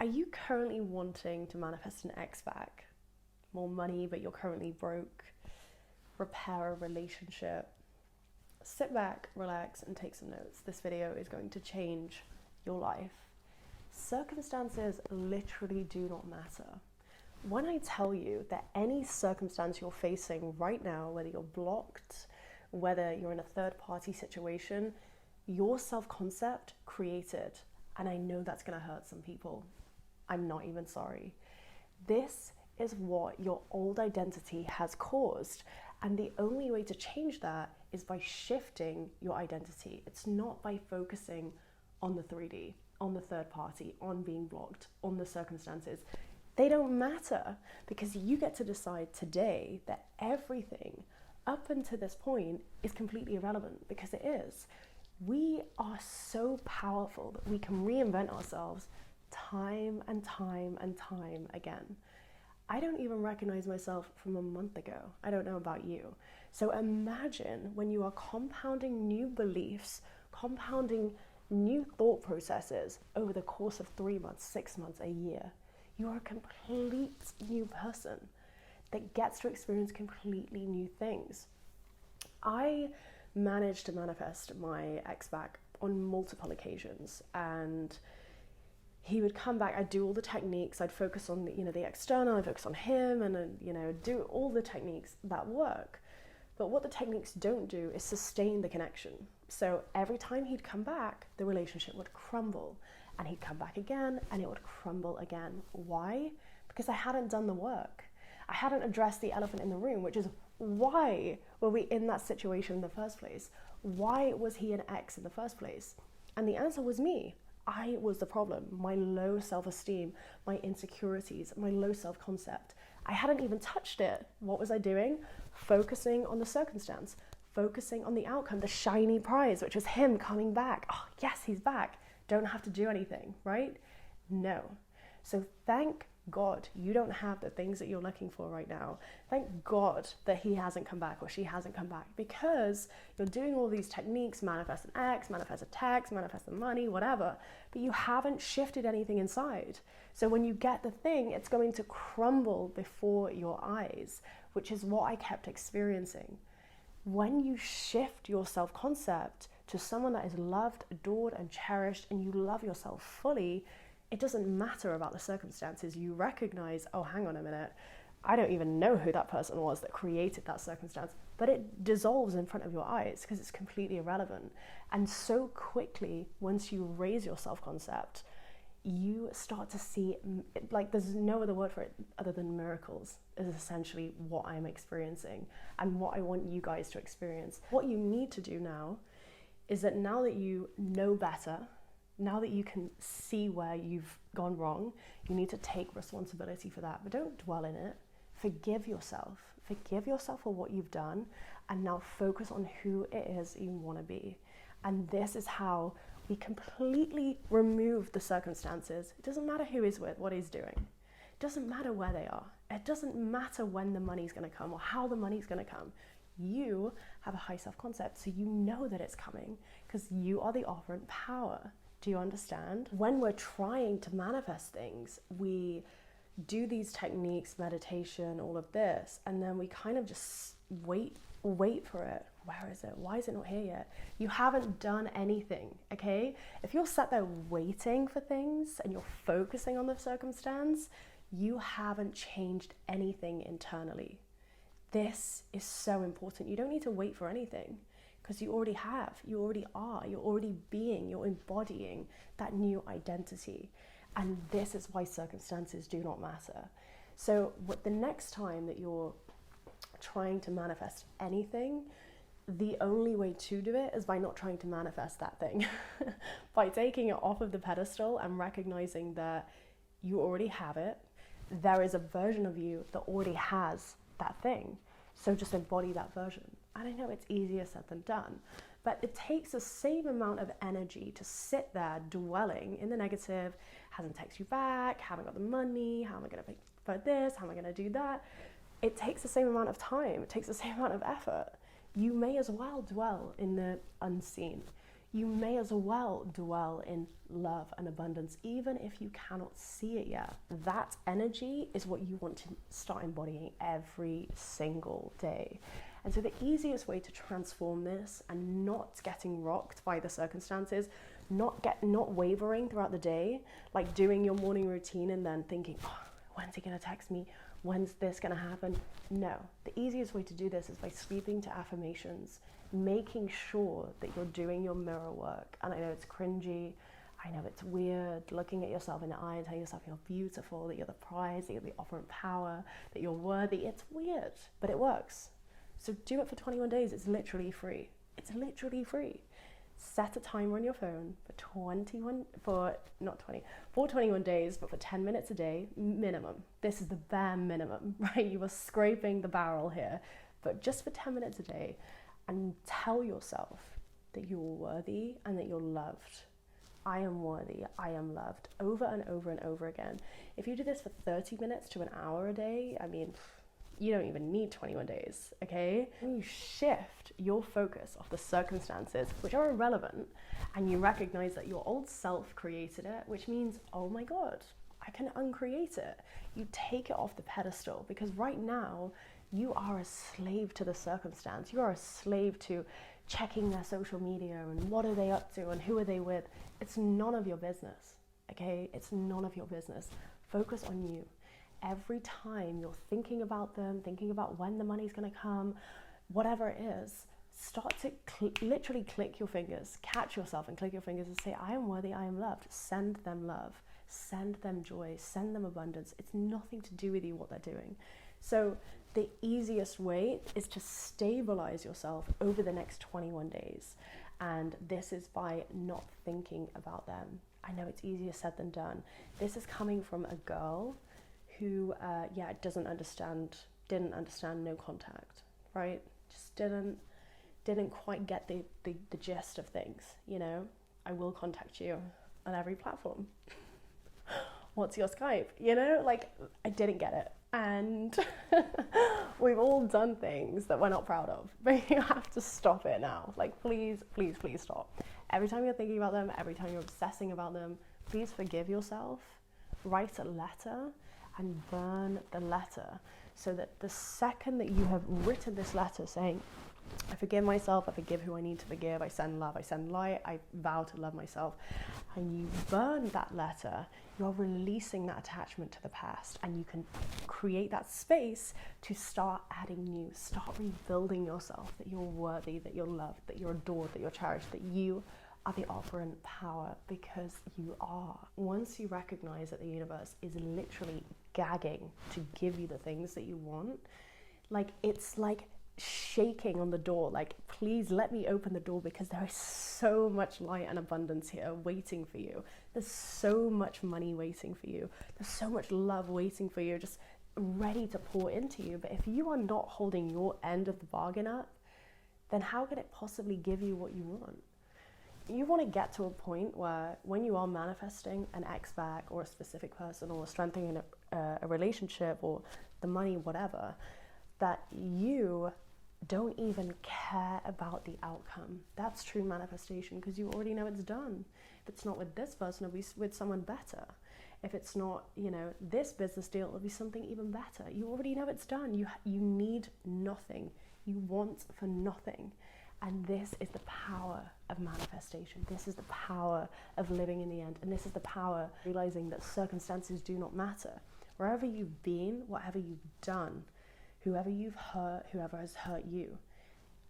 Are you currently wanting to manifest an ex back? More money, but you're currently broke? Repair a relationship? Sit back, relax, and take some notes. This video is going to change your life. Circumstances literally do not matter. When I tell you that any circumstance you're facing right now, whether you're blocked, whether you're in a third-party situation, your self-concept created, and I know that's going to hurt some people. I'm not even sorry. This is what your old identity has caused, and the only way to change that is by shifting your identity. It's not by focusing on the 3D, on the third party, on being blocked, on the circumstances. They don't matter, because you get to decide today that everything up until this point is completely irrelevant, because it is. We are so powerful that we can reinvent ourselves time and time and time again. I don't even recognize myself from a month ago. I don't know about you. So imagine when you are compounding new beliefs, compounding new thought processes over the course of 3 months, 6 months, a year. You are a complete new person that gets to experience completely new things. I managed to manifest my ex back on multiple occasions, and he would come back. I'd do all the techniques. I'd focus on the external. I'd focus on him, and do all the techniques that work. But what the techniques don't do is sustain the connection. So every time he'd come back, the relationship would crumble, and he'd come back again, and it would crumble again. Why? Because I hadn't done the work. I hadn't addressed the elephant in the room, which is, why were we in that situation in the first place? Why was he an ex in the first place? And the answer was me. I was the problem. My low self-esteem, my insecurities, my low self-concept. I hadn't even touched it. What was I doing? Focusing on the circumstance, focusing on the outcome, the shiny prize, which was him coming back. Oh, yes, he's back. Don't have to do anything, right? No. So thank God you don't have the things that you're looking for right now. Thank God that he hasn't come back or she hasn't come back, because you're doing all these techniques, manifest an ex, manifest a text, manifest the money, whatever, but you haven't shifted anything inside. So when you get the thing, it's going to crumble before your eyes, which is what I kept experiencing. When you shift your self-concept to someone that is loved, adored, and cherished, and you love yourself fully, it doesn't matter about the circumstances. You recognize, oh, hang on a minute, I don't even know who that person was that created that circumstance, but it dissolves in front of your eyes because it's completely irrelevant. And so quickly, once you raise your self-concept, you start to see, like, there's no other word for it other than miracles, is essentially what I'm experiencing and what I want you guys to experience. What you need to do now is that now that you know better, now that you can see where you've gone wrong, you need to take responsibility for that, but don't dwell in it. Forgive yourself. Forgive yourself for what you've done, and now focus on who it is you want to be. And this is how we completely remove the circumstances. It doesn't matter who he's with, what he's doing. It doesn't matter where they are. It doesn't matter when the money's going to come or how the money's going to come. You have a high self-concept, so you know that it's coming because you are the operant power. Do you understand? When we're trying to manifest things, we do these techniques, meditation, all of this, and then we kind of just wait for it. Where is it? Why is it not here yet? You haven't done anything, okay? If you're sat there waiting for things and you're focusing on the circumstance, you haven't changed anything internally. This is so important. You don't need to wait for anything, because you already have, you already are, you're already being, you're embodying that new identity. And this is why circumstances do not matter. So the next time that you're trying to manifest anything, the only way to do it is by not trying to manifest that thing. By taking it off of the pedestal and recognizing that you already have it. There is a version of you that already has that thing. So just embody that version. And I know it's easier said than done, but it takes the same amount of energy to sit there dwelling in the negative, hasn't texted you back, haven't got the money, how am I going to pay for this, how am I going to do that? It takes the same amount of time, it takes the same amount of effort. You may as well dwell in the unseen. you may as well dwell in love and abundance, even if you cannot see it yet. That energy is what you want to start embodying every single day. And so the easiest way to transform this and not getting rocked by the circumstances, not wavering throughout the day, like doing your morning routine and then thinking, oh, when's he gonna text me? When's this gonna happen? No, the easiest way to do this is by sleeping to affirmations, making sure that you're doing your mirror work. And I know it's cringy, I know it's weird, looking at yourself in the eye and telling yourself you're beautiful, that you're the prize, that you're the offer of power, that you're worthy. It's weird, but it works. So do it for 21 days. It's literally free. It's literally free. Set a timer on your phone for 21 days, but for 10 minutes a day minimum. This is the bare minimum, right? You are scraping the barrel here, but just for 10 minutes a day, and tell yourself that you're worthy and that you're loved. I am worthy, I am loved, over and over and over again. If you do this for 30 minutes to an hour a day, I mean, you don't even need 21 days, okay? When you shift your focus off the circumstances, which are irrelevant, and you recognize that your old self created it, which means, oh my God, I can uncreate it. You take it off the pedestal, because right now, you are a slave to the circumstance. You are a slave to checking their social media and what are they up to and who are they with. It's none of your business, okay? It's none of your business. Focus on you. Every time you're thinking about them, thinking about when the money's gonna come, whatever it is, start to literally click your fingers, catch yourself and click your fingers and say, I am worthy, I am loved. Send them love, send them joy, send them abundance. It's nothing to do with you, what they're doing. So the easiest way is to stabilize yourself over the next 21 days. And this is by not thinking about them. I know it's easier said than done. This is coming from a girl who, didn't understand no contact, right? Just didn't quite get the gist of things, you know? I will contact you on every platform. What's your Skype? You know, like, I didn't get it. And we've all done things that we're not proud of, but you have to stop it now. Like, please, please, please stop. Every time you're thinking about them, every time you're obsessing about them, please forgive yourself, write a letter, and burn the letter, so that the second that you have written this letter saying, I forgive myself, I forgive who I need to forgive, I send love, I send light, I vow to love myself, and you burn that letter, you're releasing that attachment to the past, and you can create that space to start adding new, start rebuilding yourself, that you're worthy, that you're loved, that you're adored, that you're cherished, that you are the operant power, because you are. Once you recognize that the universe is literally gagging to give you the things that you want, like, it's like shaking on the door, like, please let me open the door, because there is so much light and abundance here waiting for you. There's so much money waiting for you. There's so much love waiting for you, just ready to pour into you. But if you are not holding your end of the bargain up, then how can it possibly give you what you want? You want to get to a point where when you are manifesting an ex back, or a specific person, or strengthening a relationship, or the money, whatever, that you don't even care about the outcome. That's true manifestation, because you already know it's done. If it's not with this person, it'll be with someone better. If it's not, you know, this business deal, it'll be something even better. You already know it's done. You need nothing. You want for nothing. And this is the power of manifestation. This is the power of living in the end. And this is the power of realizing that circumstances do not matter. Wherever you've been, whatever you've done, whoever you've hurt, whoever has hurt you,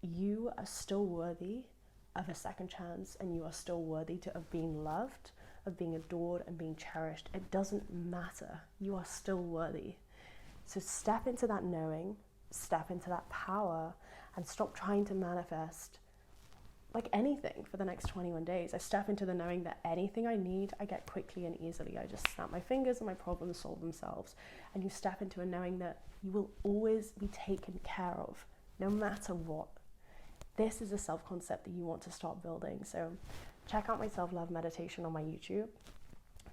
you are still worthy of a second chance, and you are still worthy of being loved, of being adored and being cherished. It doesn't matter. You are still worthy. So step into that knowing, step into that power, and stop trying to manifest like anything for the next 21 days. I step into the knowing that anything I need, I get quickly and easily. I just snap my fingers and my problems solve themselves. And you step into a knowing that you will always be taken care of, no matter what. This is a self-concept that you want to start building. So check out my self-love meditation on my YouTube.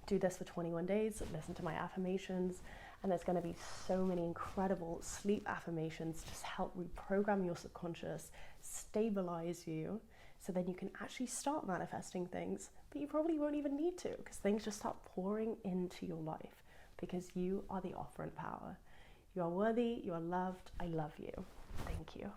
Do this for 21 days, listen to my affirmations, and there's going to be so many incredible sleep affirmations to help reprogram your subconscious, stabilize you, So then you can actually start manifesting things, but you probably won't even need to, because things just start pouring into your life, because you are the operant power. You are worthy, you are loved, I love you. Thank you.